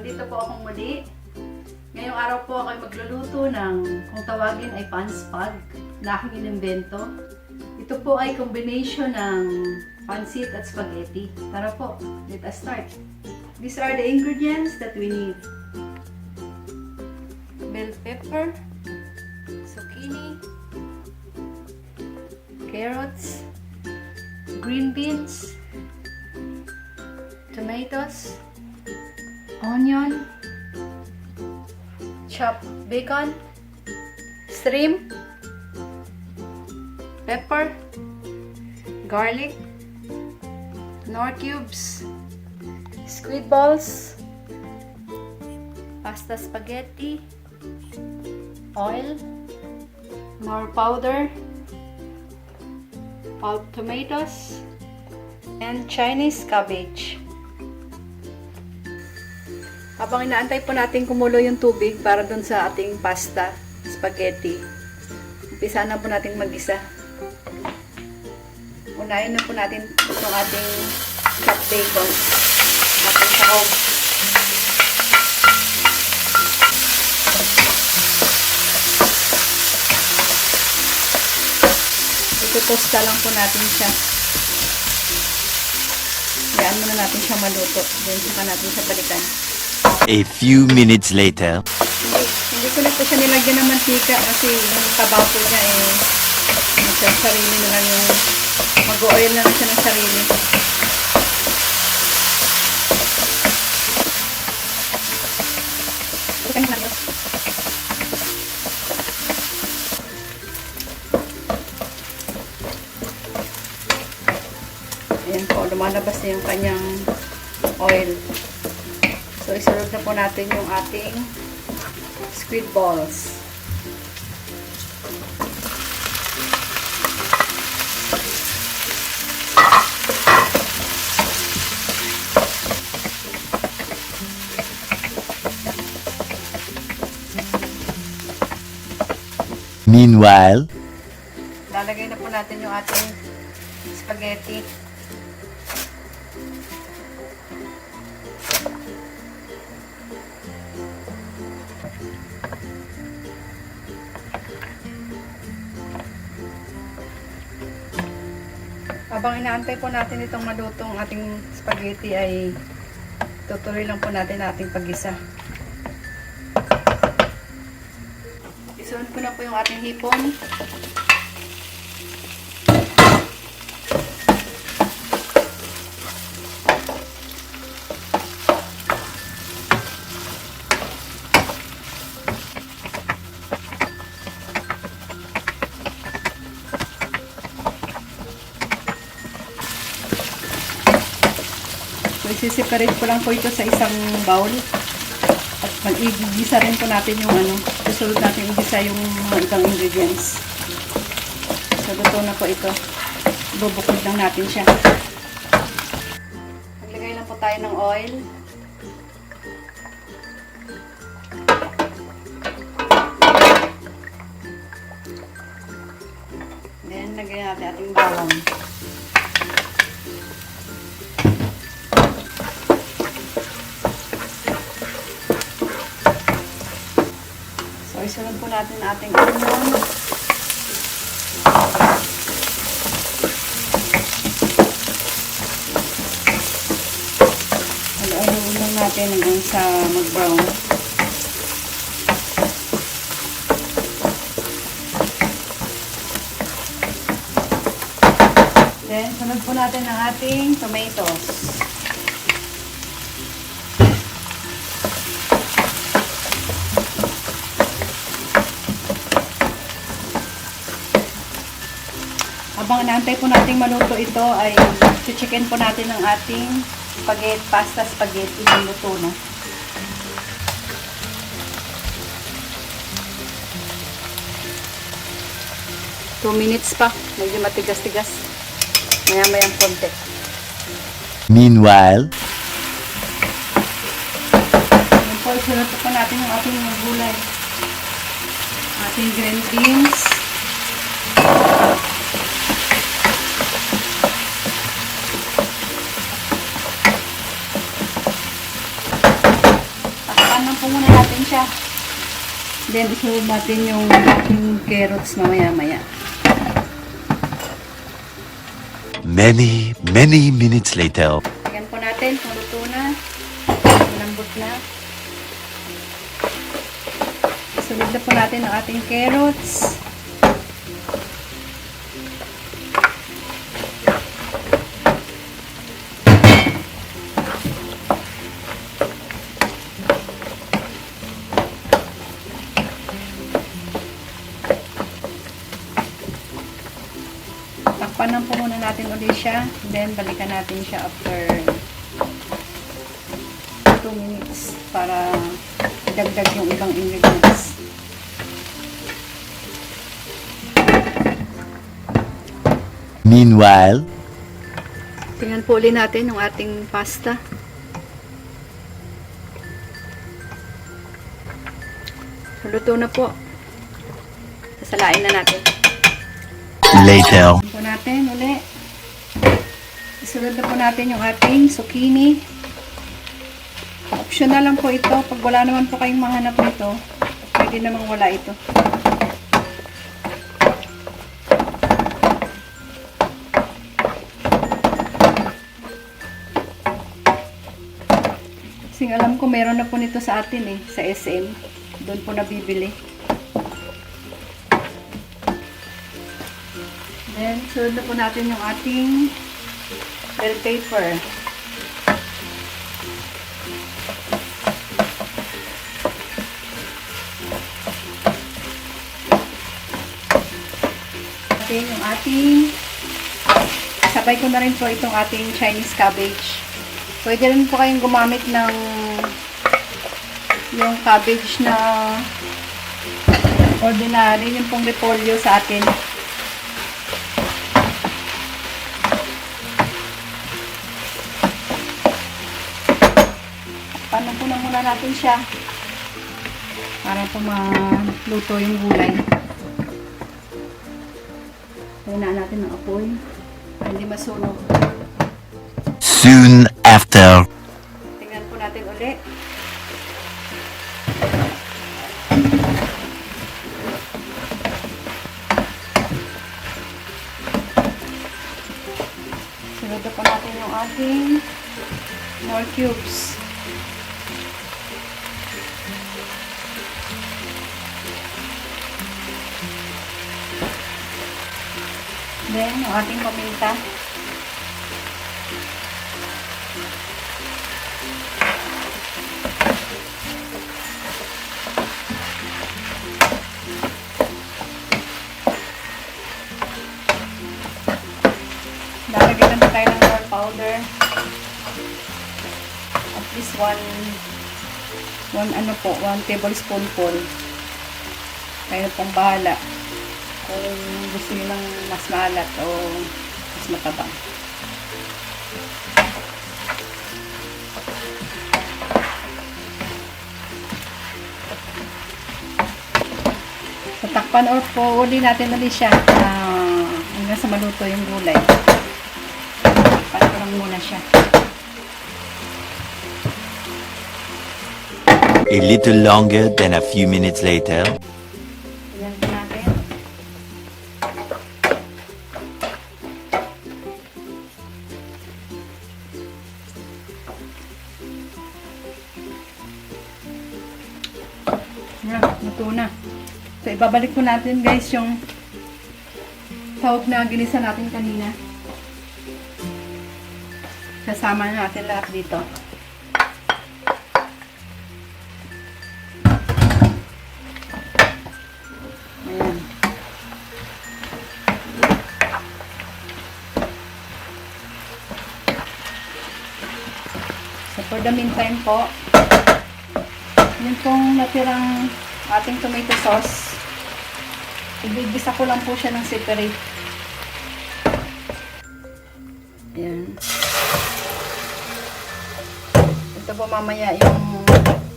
Nandito po akong muli. Ngayong araw po ako ay magluluto ng, kung tawagin ay PANSPAG, na aking inimbento. Ito po ay combination ng pancit at spaghetti. Tara po, let us start. These are the ingredients that we need. Bell pepper, zucchini, carrots, green beans, tomatoes, onion, chopped bacon, shrimp, pepper, garlic, knorr cubes, squid balls, pasta spaghetti, oil, knorr powder, pulp tomatoes, and Chinese cabbage. Habang inaantay po natin kumulo yung tubig para dun sa ating pasta spaghetti, umpisa na po natin mag-isa. Unahin na po natin itong ating chopped bacon, ating sahog. Itutosta lang po natin siya. Hayaan muna natin siya maluto. Then saka natin siya balikan. A few minutes later. Hindi ko na po siya nilagyan ng mantika kasi yung taba po niya sarili na lang yung mag-oil na lang siya ng sarili. Ayan po, lumalabas na yung kanyang oil. So, isunod na po natin yung ating squid balls. Meanwhile, Lalagay na po natin yung ating spaghetti. Habang inaantay po natin itong malutong ating spaghetti ay tutuloy lang po natin ating paggisa. Isunod ko na po yung ating hipon. So, isi-separate ko lang po ito sa isang bowl. At mag-igisa rin po natin yung susunod natin igisa yung mga ibang ingredients. So, luto na po ito. Bubukod lang natin siya. Maglagay lang po tayo ng oil. Then, lagay natin ating bawang. So, isunod po natin ating onion. Halo-haloin lang natin hanggang sa mag-brown. Then, sunod po natin ang ating tomatoes. Habang naantay po natin maluto ito ay chicken po natin ang ating spaghetti, pasta spaghetti na luto na. Two minutes pa. Medyo matigas-tigas. Maya-mayang konti. meanwhile, Yan po, isunod po natin yung ating gulay. Ating green beans. Then, isulog natin yung ating carrots na maya-maya. Many, many minutes later. Tingnan po natin kung luto na. Malambot na. Isulog na po natin ang ating carrots. Takpan lang po muna natin ulit siya. Then, balikan natin siya after 2 minutes para idagdag yung ibang ingredients. Meanwhile, Tingnan po ulit natin yung ating pasta. So, luto na po. Sasalain na natin. later. Po natin ulit. Isunod na po natin yung ating zucchini. Optional lang po ito. Pag wala naman po kayong mahanap nito, pwede namang wala ito. Kasi alam ko meron na po nito sa atin sa SM. Doon po nabibili. Then, sunod na po natin yung ating bell pepper. Natin yung ating sabay ko na rin po itong ating Chinese cabbage. Pwede rin po kayong gumamit ng yung cabbage na ordinary, yung pong repolyo sa atin. Paano po na muna natin siya para po maluto yung gulay. Hinaan natin ng apoy para hindi masunog. Soon after. Tingnan po natin ulit. Sunod na po natin yung ating knorr cubes. Then, yung ating paminta. Lalagyan natin tayo ng knorr powder. At least one tablespoon po. Kayo pong bahala. Kung gusto nyo ng mas maalat o mas matabang. Tatakpan or po, uli natin ulit siya hanggang sa maluto yung gulay. Takpan ko lang muna siya. A little longer than a few minutes later. Tingnan po natin. Yan, luto na. So, ibabalik po natin guys yung tawag na ginisa natin kanina. Kasama na natin lahat dito. Ayan. So, for the meantime po, yun pong natirang ating tomato sauce. Ibigisa ko lang po siya ng separate. Ayan. Ito po mamaya yung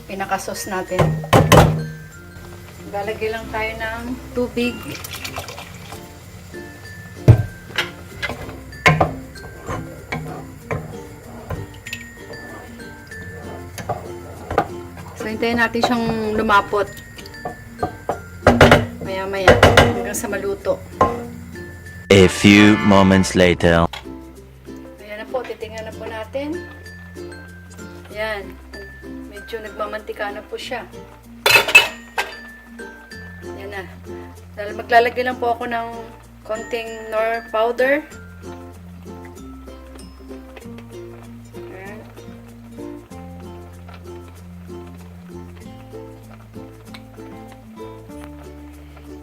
pinaka-sauce natin. Lalagay lang tayo ng tubig. So, hintayin natin siyang lumapot. maya-maya hanggang sa maluto. A few moments later. Ayan na po, titingnan na po natin. Ayan, medyo nagmamantika na po siya. Ayan na. Dahil maglalagay lang po ako ng konting knorr powder. Ayan.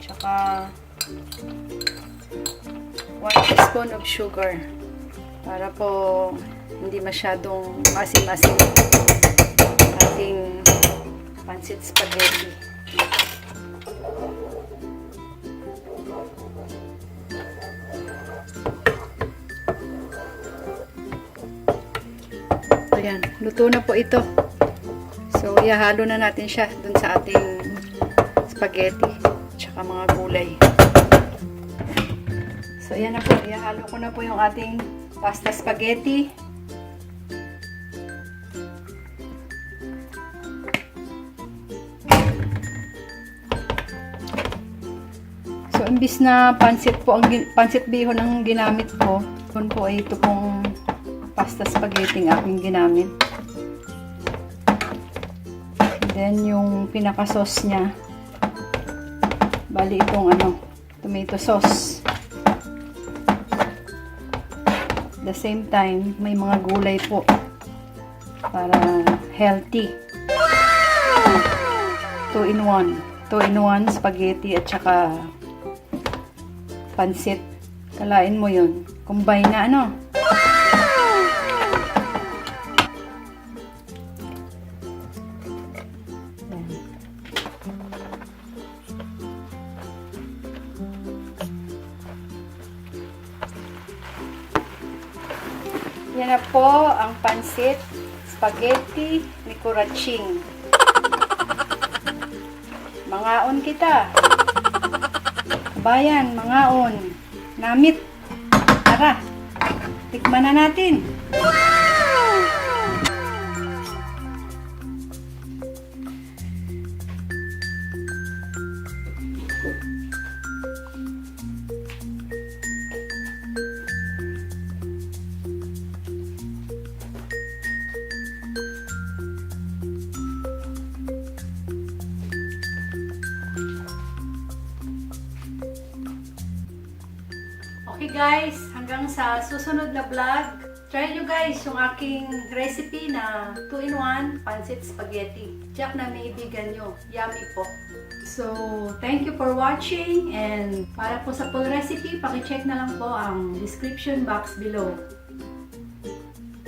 Tsaka 1 teaspoon of sugar para po hindi masyadong masim-masim ating pancit spaghetti. Ayan, luto na po ito. So, ihahalo na natin siya dun sa ating spaghetti tsaka mga gulay. So, ayan na po. Ihahalo ko na po yung ating pasta spaghetti. So, imbis na pancit po, pancit bihon ang ginamit ko, yun po ay ito pong pasta spaghetti ang aking ginamit. And then, yung pinaka-sauce niya, bali itong tomato sauce. At the same time, may mga gulay po para healthy. 2-in-1. 2-in-1 spaghetti at saka pancit. Kalain mo yun. Combine na Yan na po ang pancit spaghetti ni Kuraching. Mangaon kita. Bayan, mangaon. Namit. Tara. Tikman na natin. Okay guys, hanggang sa susunod na vlog, try nyo guys yung aking recipe na 2-in-1 pancit spaghetti. Check na may ibigan nyo. Yummy po. So, thank you for watching, and para po sa full recipe, pakicheck na lang po ang description box below.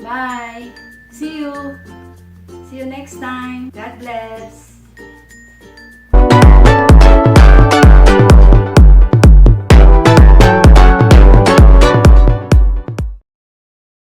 Bye! See you! See you next time. God bless!